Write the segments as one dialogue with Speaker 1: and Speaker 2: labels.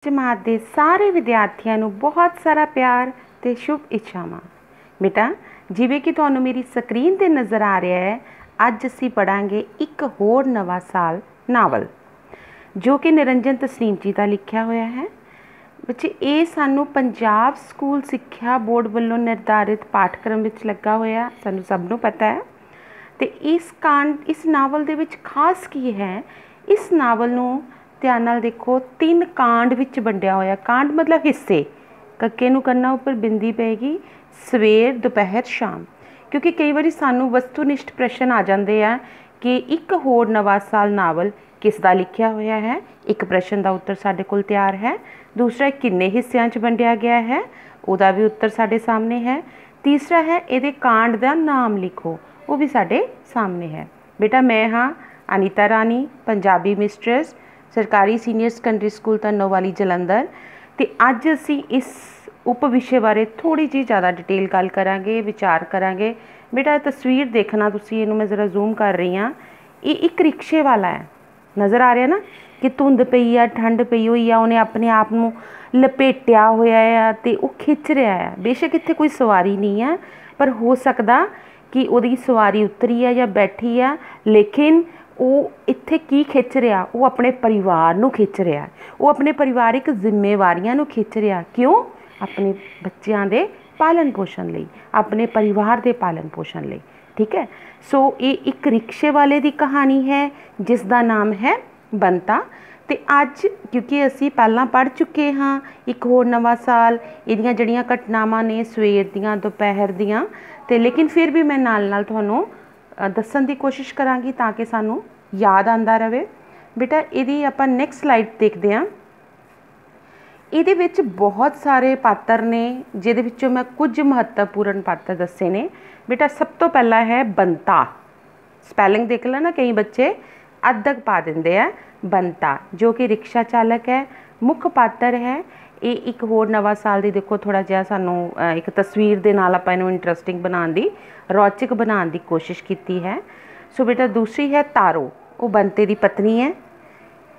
Speaker 1: जमात के सारे विद्यार्थियों को बहुत सारा प्यार ते शुभ इच्छावां। बेटा जिवें कि तुहानूं मेरी स्क्रीन ते नज़र आ रहा है, अज असीं पढ़ांगे एक होर नवा साल नावल जो कि निरंजन तसनीम जी का लिखिया होया है। बच्चे ये सानूं पंजाब स्कूल सिक्ख्या बोर्ड वालों निर्धारित पाठक्रम विच लगा होया, सानूं सब नूं पता है। तो इस नावल दे विच खास की है, इस नावल नूं ध्यान नाल देखो, 3 कांड विच वंडिया होया। कांड मतलब हिस्से, कक्के नूं कन्ना उपर बिंदी पेगी, सवेर दोपहर शाम, क्योंकि कई बार सानूं वस्तुनिष्ठ प्रश्न आ जाते हैं कि एक होर नवा साल नावल किसदा लिखिया होया है। एक प्रश्न का उत्तर साडे कोल तैयार है। दूसरा किन्ने हिस्सों च वंडिया गया है, उहदा भी उत्तर साडे सामने है। तीसरा है इहदे कांड का नाम लिखो, वो भी साडे सामने है। बेटा मैं हाँ अनीता रानी, पंजाबी मिस्ट्रेस, सरकारी senior secondary school Dhannowali Jalandhar. तो अज असी इस उप विषय बारे थोड़ी जी ज़्यादा डिटेल गल करांगे, विचार करांगे। बेटा तस्वीर देखना तुसी, इहनूं मैं जरा जूम कर रही हाँ। ये एक रिक्शे वाला है, नज़र आ रहा ना कि धुंध पई आ, ठंड पई हुई आ, उन्हें अपने आप नूं लपेटिया होया है ते वो खिच रहा है। बेशक इत्थे कोई सवारी नहीं है, पर हो सकदा कि उहदी सवारी उतरी है या बैठी है, लेकिन वो इत्थे की खिच रहा, वो अपने परिवार नूं खिच रहा, वो अपने परिवारिक जिम्मेवारियां नूं खिच रहा। क्यों? अपने बच्चों के पालन पोषण लई, अपने परिवार के पालन पोषण लई। ठीक है। सो ये एक रिक्शे वाले की कहानी है जिसका नाम है बंता। तो अज क्योंकि असी पहला पढ़ चुके हाँ एक होर नवा साल, इहदियां जड़ियां घटनावां ने सवेर दियां दोपहर दियां, ते लेकिन फिर भी मैं नाल नाल तुहानूं दस्सण की कोशिश करांगी ताकि सानू याद आंदा रहे। बेटा इहदी आपां नैक्सट स्लाइड देखते हैं। इहदे विच बहुत सारे पात्र ने, जिहदे विचों मैं कुछ महत्वपूर्ण पात्र दस्से ने। बेटा सब तो पहला है बंता। स्पैलिंग देख लो ना, कई बच्चे अद्धक पा देंदे आ। बंता जो कि रिक्शा चालक है, मुख्य पात्र है। ये एक होर नवा साल दी देखो थोड़ा जिहा सानू एक तस्वीर दे नाल आपां इहनूं इंटरस्टिंग बनाउण दी, रोचक बनाउण दी कोशिश कीती है। सो बेटा दूसरी है तारो, वो बंते दी पत्नी है।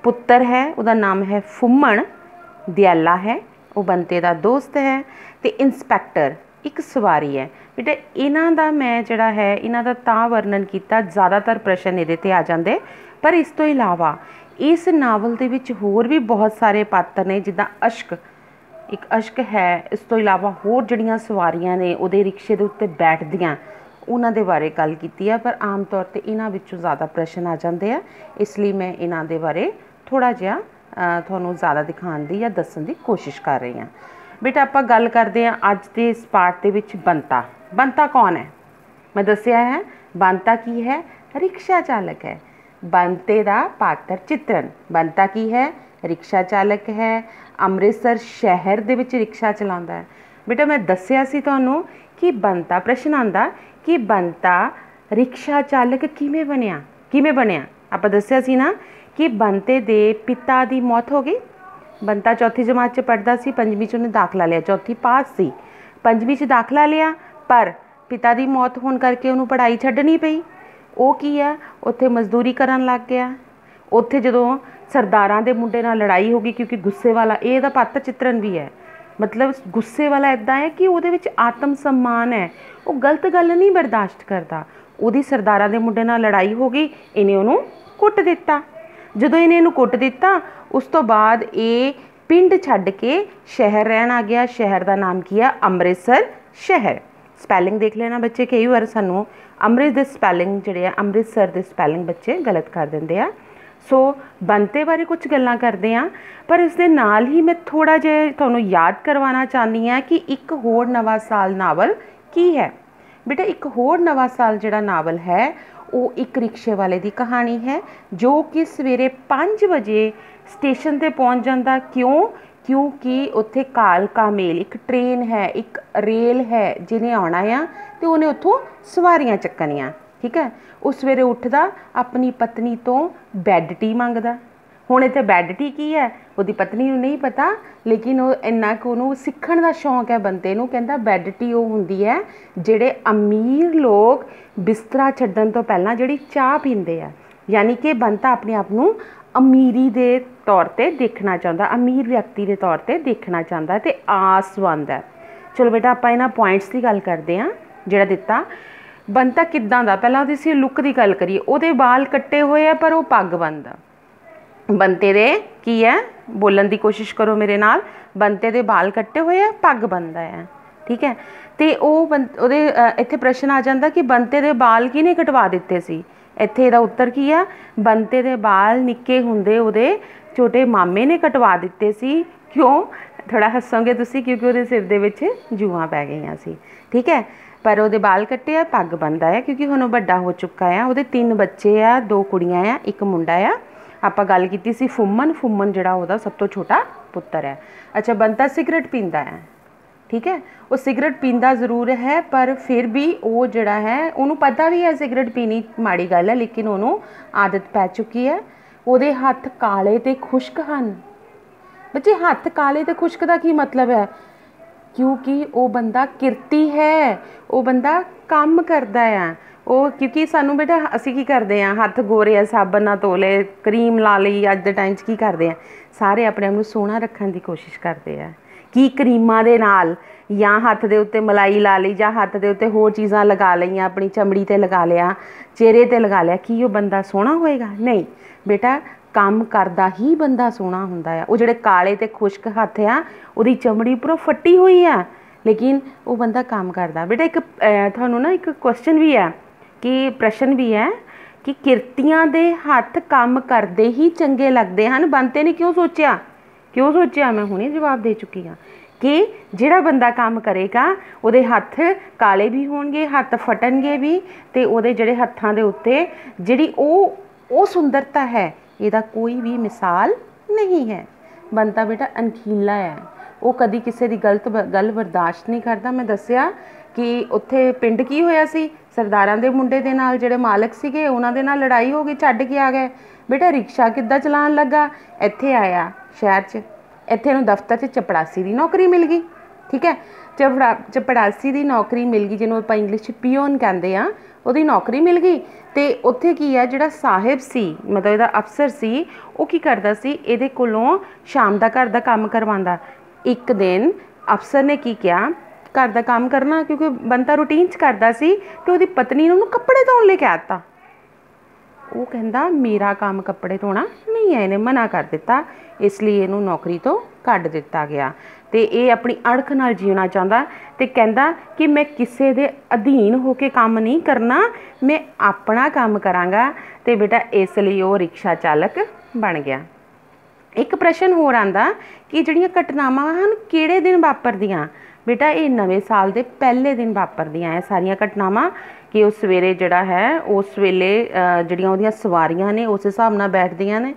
Speaker 1: पुत्र है, उसका नाम है फुम्मण। दयाला है, वो बंते दा दोस्त है। तो इंस्पैक्टर एक सवारी है। बेटा इन्हां दा मैं जिहड़ा है इन्हां दा तां वर्णन किया, ज़्यादातर प्रश्न इहदे ते आ जांदे, पर इस तो इलावा इस नावल दे विच होर भी बहुत सारे पात्र ने, जिद्दां अशक, एक अशक है। इस तो इलावा होर जिहड़ियां सवारियां ने उहदे रिक्शे दे उत्ते बैठदियां, उन्हां दे बारे गल कीती है। पर आम तौर पर इन्हां विचों ज़्यादा प्रश्न आ जाते हैं, इसलिए मैं इन्हां दे बारे थोड़ा जिहा तुहानूं ज़्यादा दिखाउण दी या दस्सण दी कोशिश कर रही हाँ। बेटा आपां गल करदे हां अज दे इस पाठ दे विच बंता। बंता कौन है? मैं दस्सिया है बंता की है, रिक्शा चालक है। बंते दा पात्र चित्रण। बंता की है, रिक्शा चालक है, अमृतसर शहर दे विच रिक्शा चलाउंदा है। बेटा मैं दस्सिया सी तुहानूं कि बंता, प्रश्न आंदा कि बंता रिक्शा चालक किवें बनिया, किवें बनिया। आपां दस्सिया सी ना कि बंते दे पिता दी मौत हो गई। बंता चौथी जमात च पढ़दा सी, पंजवीं च उन्हें दाखला लिया, चौथी पास सी, पंजवीं च दाखला लिया, पर पिता दी मौत होने करके उन्होंने पढ़ाई छड्डनी पई। वो की है, उत्थे मजदूरी करन लग गया। उत्थे जदों सरदारां दे मुंडे नाल लड़ाई हो गई, क्योंकि गुस्से वाला इहदा पात्र चित्रण भी है। मतलब गुस्से वाला इदां है कि उहदे विच आत्म सम्मान है, वो गलत गल नहीं बर्दाश्त करता। उहदी सरदारां दे मुंडे नाल लड़ाई हो गई, इन्हें उहनूं कुट दिता। जदों इन्हें इहनूं कुट दिता, उस तो बाद ये पिंड छड्ड के शहर रहन आ गया। शहर का नाम की है अमृतसर शहर। स्पैलिंग देख लेना बच्चे, कई बार सानू अमृत दे स्पैलिंग जिहड़े अमृतसर दे स्पैलिंग बच्चे गलत कर दिंदे आ। सो बंते बारे कुछ गल्लां करदे आ, पर इस दे नाल ही मैं थोड़ा जिहा तुहानूं याद करवाना चाहनी हाँ कि एक होर नवा साल नावल की है। बेटा एक होर नवा साल जिहड़ा नावल है वो एक रिक्शे वाले की कहानी है, जो कि सवेरे 5 बजे स्टेशन पर पहुँच जाता। क्यों? क्योंकि उत्थे कालका मेल एक ट्रेन है, एक रेल है जिन्हें आना आ, तो उन्हें उत्थों सवारियां चक्कनियां। ठीक है। उस सवेरे उठदा, अपनी पत्नी तो बैड टी मंगदा। हुण इत्थे बैड टी की है उहदी पत्नी नूं नहीं पता, लेकिन वो इन्ना कि उहनूं सीखण दा शौक है बंदे नूं। कहंदा बैड टी वो हुंदी है जिहड़े अमीर लोग बिस्तरा छड्डण तो पहलां जिहड़ी चाह पींदे आ, यानी कि बंता अपने आप नूं अमीरी दे तौर पर देखना चाहता, अमीर व्यक्ति के तौर पर देखना चाहता तो आसवंद है। चलो बेटा आप इन्हां पॉइंट्स की गल करते हैं। जिहड़ा दिता बंता किदां दा, पहलां असीं लुक की गल करिए, उहदे बाल कट्टे हुए है पर वो पग बंद। बंते दे की है, बोलन की कोशिश करो मेरे नाल, बंते दे बाल कट्टे हुए है, पग बंदा है। ठीक है, तो इत्थे प्रश्न आ जाता कि बंते दे बाल किहने कटवा दिते सी। इत्थे इहदा उत्तर की है, बंते दे बाल निक्के हुंदे उहदे छोटे मामे ने कटवा दिते सी। क्यों? थोड़ा हसोगे तुसी, क्योंकि उहदे सिर दे विच जूआं पै गईयां सी। ठीक है, पर उहदे बाल कट्टे आ, पग बंदा है, क्योंकि हुण वड्डा हो चुका है। उहदे 3 बच्चे आ, 2 कुड़ियां आ, 1 मुंडा आ। आपां गल कीती सी फुम्मन, फुम्मन जिहड़ा उहदा सब तो छोटा पुत्तर है। अच्छा, बंता सिगरट पींदा है। ठीक है, वो सिगरट पींदा जरूर है, पर फिर भी वो जिहड़ा है उन्होंने पता भी है सिगरट पीनी माड़ी गल है, लेकिन उन्होंने आदत पै चुकी है। उहदे हत्थ काले ते खुश्क हन। बच्चे हत्थ काले ते खुश्क का की मतलब है? क्योंकि वो बंदा किरती है, वो बंदा काम करता है। वो क्योंकि सानू बेटा असी की करते हैं, हत्थ गोरे आ, साबन ना धो ले, क्रीम ला ली, अज दे टाइम की करते हैं सारे अपने आप को सोहना रखने की कोशिश करते हैं कि क्रीमां दे नाल, या हत्थ दे उत्ते मलाई ला ली, या हत्थ दे उत्ते होर चीज़ां लगा लईयां, अपनी चमड़ी ते लगा लिया, चेहरे ते लगा लिया, कि वो बंदा सोहना होएगा? नहीं बेटा, काम करदा ही बंदा सोहना हुंदा है। वो जिहड़े काले ते खुश्क हत्थ आ, उहदी चमड़ी पूरा फट्टी हुई है, लेकिन वो बंदा काम करदा। बेटा एक तुहानूं ना एक क्वेश्चन भी है कि प्रश्न भी है कि किरतियां दे हत्थ काम करदे ही चंगे लगदे हन, बंते ने क्यों सोचा? मैं हुणे जवाब दे चुकी हाँ कि जिहड़ा बंदा काम करेगा उहदे हत्थ काले भी होणगे, हत्थ फटणगे भी, ते उहदे जिहड़े हत्थां दे उत्ते जिहड़ी ओ सुंदरता है, इहदा कोई भी मिसाल नहीं है। बंता बेटा अनखीला है, वो कदी किसी की गलत गल बर्दाश्त नहीं करता। मैं दसिया कि उत्थे पिंड की होया सी, सरदारां दे मुंडे दे नाल जिहड़े मालक सीगे उन्हां दे नाल लड़ाई हो गई, छड्ड के आ गए। बेटा रिक्शा किद्दां चलान लगा, इत्थे आया शहर च, इत्थे इहनूं दफ्तर च चपड़ासी की नौकरी मिल गई। ठीक है, चपड़ासी की नौकरी मिल गई, जिन्होंने आपां इंग्लिश पियोन कहते हैं, ਉਹਦੀ नौकरी मिल गई। तो उत्थे की है जिहड़ा साहिब सी, मतलब इहदा अफसर सी, वो की करदा सी, इहदे कोलों शाम का घर का काम करवांदा। एक दिन अफसर ने की किया, घर का काम करना क्योंकि बंता रूटीन च करदा सी, तो उसदी पत्नी ने उन्होंने कपड़े धोने लई कह दित्ता। वो कहंदा मेरा काम कपड़े धोना नहीं है, इन्हें मना कर दिता, इसलिए इनू नौकरी तो कढ़ दिता गया। तो ये अपनी अड़ख नाल जीना चाहता, तो कहता कि मैं किसी के अधीन होकर काम नहीं करना, मैं अपना काम करांगा। तो बेटा इसलिए वो रिक्शा चालक बन गया। एक प्रश्न होर आंदा कि जिहड़ियां घटनावां हन किहड़े दिन वापरदियां? बेटा ये नवे साल के पहले दिन वापरदियां है सारियां घटनावां, कि उस सवेरे जिहड़ा है उस वेले जिहड़ियां उहदियां सवारियां ने उस हिसाब नाल बैठदियां ने।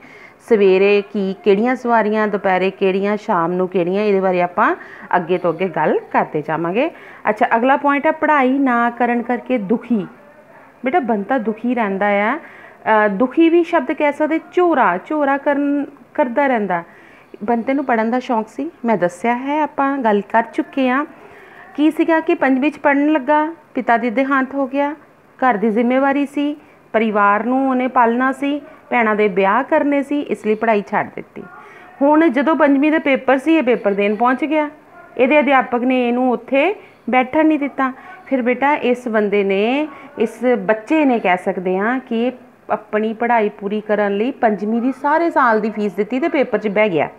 Speaker 1: सवेरे की किहड़ियां सवारियां, दोपहरे किहड़ियां, शाम नूं किहड़ियां, इहदे बारे आपां अगे तो अगे गल करते जावांगे। अच्छा, अगला पॉइंट है पढ़ाई ना करन करके दुखी। बेटा बंता दुखी रहिंदा है, दुखी भी शब्द कह सकदे, झोरा करदा रहिंदा। बंते नूं पढ़न दा शौक सी, मैं दस्सिया है, आपां गल कर चुके हाँ। की सीगा कि 5वीं च पढ़न लगा, पिता दी देहांत हो गया, घर दी जिम्मेवारी सी, परिवार नूं उहने पालना सी, भैणां दे ब्याह करने सी, इसलिए पढ़ाई छड्ड दित्ती। हुण जदों 5वीं दे पेपर सी, ये पेपर देन पहुँच गया, इहदे अध्यापक ने इहनूं उत्थे बैठण नहीं दिता। फिर बेटा इस बंदे ने, इस बच्चे ने कह सकते हैं कि अपनी पढ़ाई पूरी करन लई 5वीं दी सारे साल दी फीस दित्ती ते पेपर च बह गया।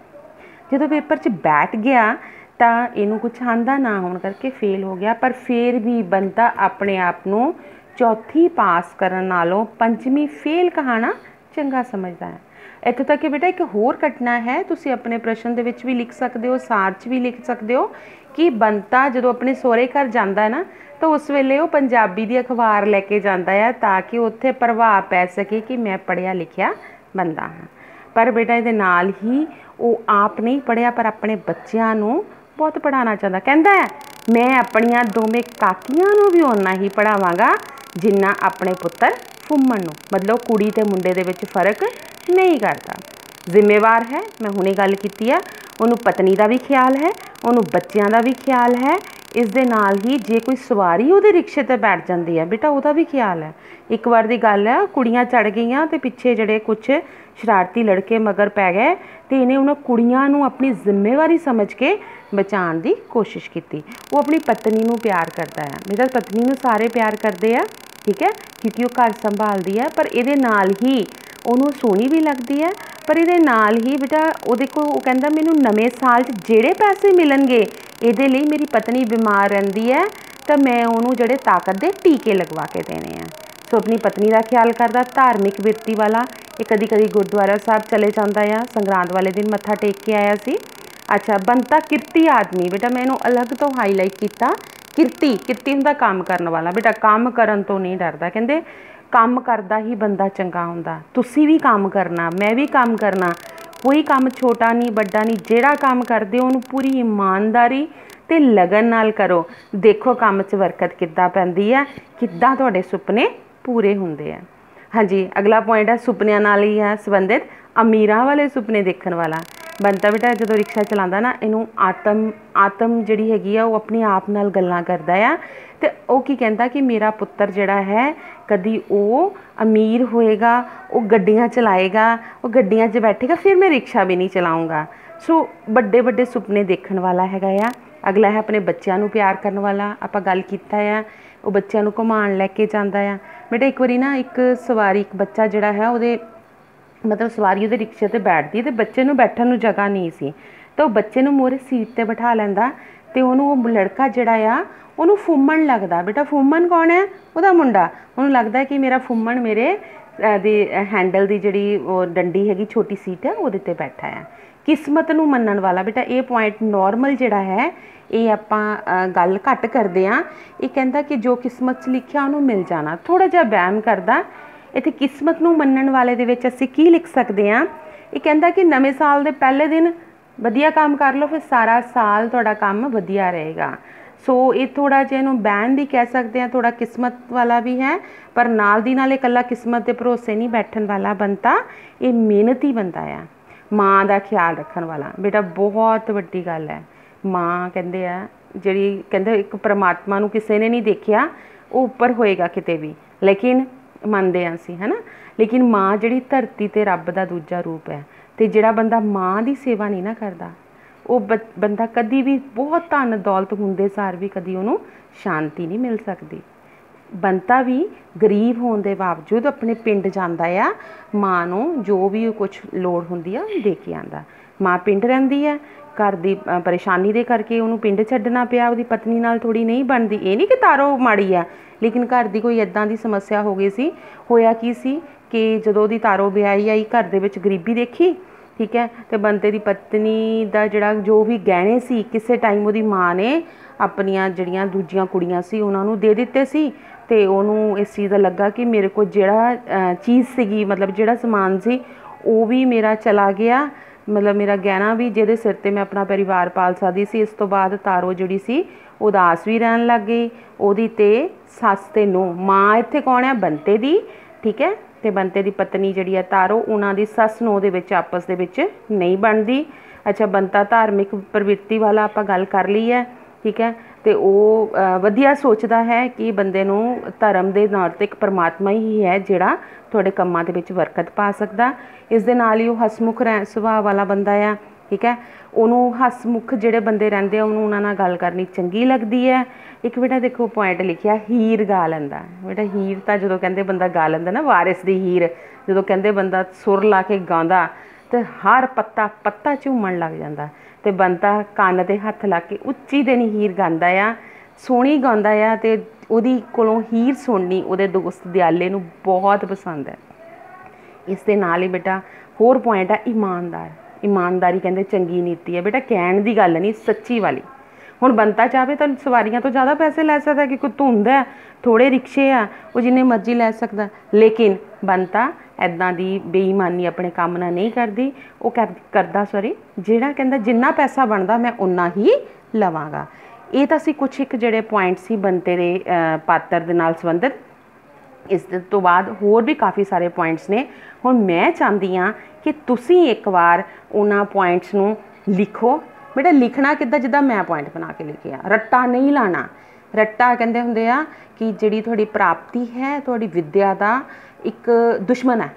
Speaker 1: जदों पेपर च बैठ गया तो इनू कुछ आंदा ना होने करके फेल हो गया, पर फिर भी बंदा अपने आप को चौथी पास करन नालों 5वीं फेल कहाना चंगा समझदा है। इत्थों तक कि बेटा एक होर घटना है, तुसीं अपने प्रश्न दे विच भी लिख सकते हो, सार च भी लिख सकते हो कि बंता जदों अपने सहुरे घर जांदा है ना, तो उस वेले वो पंजाबी दी अखबार लैके जांदा है ताकि उत्थे प्रभाव पै सके कि मैं पढ़िया लिखिया बंदा हाँ। पर बेटा इहदे नाल ही वो आप नहीं पढ़िया, पर अपने बच्चों को बहुत पढ़ाना चाहता। कहता है मैं अपनिया दोवें काकियां नूं भी उन्ना ही पढ़ावांगा जिन्ना अपने पुत्तर फुम्मन नूं। मतलब कुड़ी ते मुंडे दे विच फर्क नहीं करता, जिम्मेवार है। मैं हुणे गल कीती है, उन्होंने पत्नी का भी ख्याल है, उन्होंने बच्चों का भी ख्याल है, इस दे नाल ही जे कोई सवारी उहदे रिक्शे ते बैठ जाती है बेटा उहदा भी ख्याल है। एक बार दी गल है कुड़ियां चढ़ गईयां ते पिछे जिहड़े कुछ शरारती लड़के मगर पै गए ते इन्हें उन्होंने कुड़ियां नूं अपनी जिम्मेवारी समझ के बचाने की कोशिश की। वो अपनी पत्नी नूं प्यार करता है बेटा, पत्नी नूं सारे प्यार करते हैं ठीक है क्योंकि वो घर संभालती है, पर ये नाल ही उन्होंने सोहनी भी लगती है। पर ये नाल ही बेटा वो कहता मैनू नवे साल जेड़े पैसे मिलणगे ये मेरी पत्नी बीमार रहिंदी है तो मैं उन्होंने जोड़े ताकत के टीके लगवा के देने हैं। सो अपनी पत्नी का ख्याल करता, धार्मिक बिरती वाला, ये कदी कदी गुरुद्वारा साहब चले जाता है, संगरांद वाले दिन मत्था टेक के आया सी। अच्छा बनता किरती आदमी बेटा, मैं इन्हूं अलग तो हाईलाइट किया। किरती हुंदा काम करने वाला बेटा, काम करन तो नहीं डरदा, कहंदे काम करदा ही बंदा चंगा हुंदा। तुसी भी काम करना, मैं भी काम करना, कोई काम छोटा नहीं बड़ा नहीं, जिहड़ा काम करदे उहनूं पूरी ईमानदारी ते लगन नाल करो। देखो काम 'च बरकत किद्दां पैंदी है, किद्दां तुहाडे सुपने पूरे हुंदे आ। हाँ जी अगला पॉइंट है सुपनिਆਂ नाल ही है संबंधित, अमीरां वाले सुपने देखण वाला। बनता बेटा जो रिक्शा चलाता ना इनू आत्म जिहड़ी हैगी आ वो अपने आप नाल गल्लां करदा आ ते वो की कहंदा कि मेरा पुत्तर जिहड़ा है कदी वो अमीर होएगा, वो गड्डियां चलाएगा, वो गड्डियां 'च बैठेगा, फिर मैं रिक्शा भी नहीं चलाऊँगा। सो बड़े बड़े सुपने देखण वाला हैगा आ। अगला है अपने बच्चों नूं प्यार करने वाला, आपां गल कीता है वो बच्चों नूं घुमाण लैके जांदा आ। बेटा एक बारी ना एक सवारी एक बच्चा जिहड़ा है उहदे मतलब सवारी उहदे रिक्शे ते बैठदी ते बच्चे नूं बैठण नूं जगह नहीं सी, तो बच्चे नूं मोहरे सीट ते बिठा लैंदा ते उहनूं वो लड़का जिहड़ा आ उहनूं फुम्मण लगदा। बेटा फुम्मण कौन है? उहदा मुंडा। उहनूं लगदा कि मेरा फुम्मण मेरे दी हैंडल दी जिहड़ी डंडी हैगी छोटी सीट है उहदे ते बैठा है। किस्मत नूं मन्नण वाला बेटा ये पॉइंट नॉर्मल जिहड़ा है ये आपां गल घट करदे आ। ये कहंदा कि जो किस्मत 'च लिखिआ उहनूं मिल जाना, थोड़ा जिहा वहम करदा। इत्थे किस्मत नूं मन्नण वाले दे विच असीं की लिख सकदे आ? ये कहंदा कि नवें साल दे पहले दिन वधिया काम कर लो, फिर सारा साल तुहाडा काम वधिया रहेगा। सो ये थोड़ा जिहा इहनूं बैन भी कह सकते हैं, थोड़ा किस्मत वाला भी है, पर नाल दी नाल इकल्ला किस्मत के भरोसे नहीं बैठण वाला बनता, ये मेहनती बंदा आ, माँ का ख्याल रखण वाला। बेटा बहुत वड्डी गल है, माँ कहंदे आ जिहड़ी कहंदे एक परमात्मा नूं किसी ने नहीं देखिया, वो उपर होएगा किते भी, लेकिन मनदे आ असीं है ना, लेकिन माँ जिहड़ी धरती ते रब दा दूजा रूप है। ते जिहड़ा बंदा माँ की सेवा नहीं ना करदा वो बंदा कदी भी बहुत धन दौलत हुंदे सार भी कदी उहनूं शांति नहीं मिल सकती। बनता भी गरीब होने के बावजूद अपने पिंड जाता आ, माँ नूं जो भी कुछ लोड़ हुंदी आ दे के आंदा। माँ पिंड रहिंदी है, घर की परेशानी दे करके उन्होंने पिंड छड्डना पिया, उसदी पत्नी नाल थोड़ी नहीं बनती। ये नहीं कि तारो माड़ी है, लेकिन घर की कोई इदां दी समस्या हो गई सी। होया की सी कि जदों उहदी तारो ब्याही आई, घर दे विच गरीबी देखी ठीक है, तो बंदे की पत्नी का जिहड़ा जो भी गहने सी किसी टाइम उहदी माँ ने अपनियां जिहड़ियां दूजियां कुड़ियां सी उन्हां नूं दे दित्ते सी। ते उहनूं इस चीज़ का लगा कि मेरे को जिहड़ा चीज़ सीगी मतलब जिहड़ा समान सी वो भी मेरा चला गया, मतलब मेरा गहना भी जिहदे सिर ते मैं अपना परिवार पाल सकदी सी। इस तो बाद तारो जिहड़ी सी उदास भी रहन लग गई। उहदी ते सस ते नूंह, माँ इत्थे कौन है? बंते दी ठीक है, ते बंते दी पत्नी जिहड़ी है तारो, उन्हां दी सस नूंह दे विच आपस दे विच नहीं बनदी। अच्छा बनता धार्मिक प्रवृत्ति वाला आपां गल कर ली है ठीक है, तो वो वधिया सोचदा है कि बंदे नूं धर्म दे नाल ते एक परमात्मा ही है जिहड़ा तुहाडे कंमां दे विच बरकत पा सकदा। इस दे नाल ही वो हसमुख सुभाਅ वाला बंदा आ ठीक है, उन्होंने हसमुख जिहड़े बंदे रहिंदे उन्होंने उन्हां नाल गल करनी चंगी लगदी है। एक बेटा देखो पॉइंट लिखिआ हीर गा लैंदा। बेटा हीर तां जदों कहंदे बंदा गा लैंदा ना, वारिस दी हीर जदों कहंदे बंदा सुर ला के गांदा ते हर पत्ता पत्ता झूमण लग जांदा, ते बंदा कंन ते हत्थ ला के उच्ची ते नहीं हीर गांदा आ, सोहणी गांदा आ, ते उहदी कोलों हीर सुननी उहदे दोस्त दयाले नूं बहुत पसंद है। इस दे नाल ही बेटा होर पॉइंट है ईमानदार। ईमानदारी कहंदे चंगी नीति है बेटा, कहण दी गल नहीं सच्ची वाली। हुण बनता चाहे तो सवारियां तो ज़्यादा पैसे लै सकदा क्योंकि धुंध है, थोड़े रिक्शे आ वो जिन्ने मर्जी लै सकदा, लेकिन बनता इदां दी बेईमानी अपने काम नाल नहीं करदी। वो करदा सॉरी जिहड़ा कहंदा जिन्ना पैसा बनदा मैं उन्ना ही लवांगा। ये तां सी कुछ एक जिहड़े पॉइंट सी बनते दे पात्र दे नाल संबंधित। इस तो बाद होर भी काफ़ी सारे पॉइंट्स ने। हुण मैं चाहती हाँ कि तुसीं एक बार उन्हां पॉइंट्स नूं लिखो, बेटा लिखना किद्दां जिद्दां मैं पॉइंट बना के लिखिया, रट्टा नहीं लाना। रट्टा कहंदे हुंदे आ कि जिहड़ी तुहाडी प्राप्ति है, तुहाडी विद्या दा एक दुश्मन है।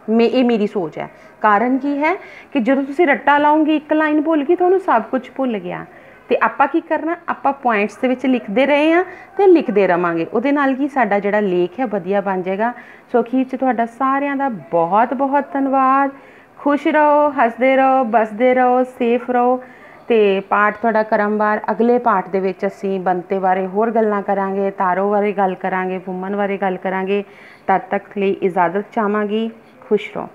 Speaker 1: ये मेरी सोच है। कारण की है कि जो तुसीं रट्टा लाओगे, एक लाइन भुल गई, तुहानूं सब कुछ भुल गया। तो आपां की करना, आपां पॉइंट्स दे विच लिखते रहे हैं तो लिखते रहांगे, उहदे नाल की साडा जिहड़ा लेख है वधिया बन जाएगा। सो अखीर च तुहाडा सारिआं दा बहुत बहुत धन्नवाद। खुश रहो, हसदे रहो, बसदे रहो, सेफ रहो। तो पाठ तुहाडा क्रमवार, अगले पाठ दे विच असीं बनते बारे होर गल्लां करांगे, तारो बारे गल करांगे, वुमन बारे गल करांगे। तद तक लई इजाजत चाहांगी। खुश रहो।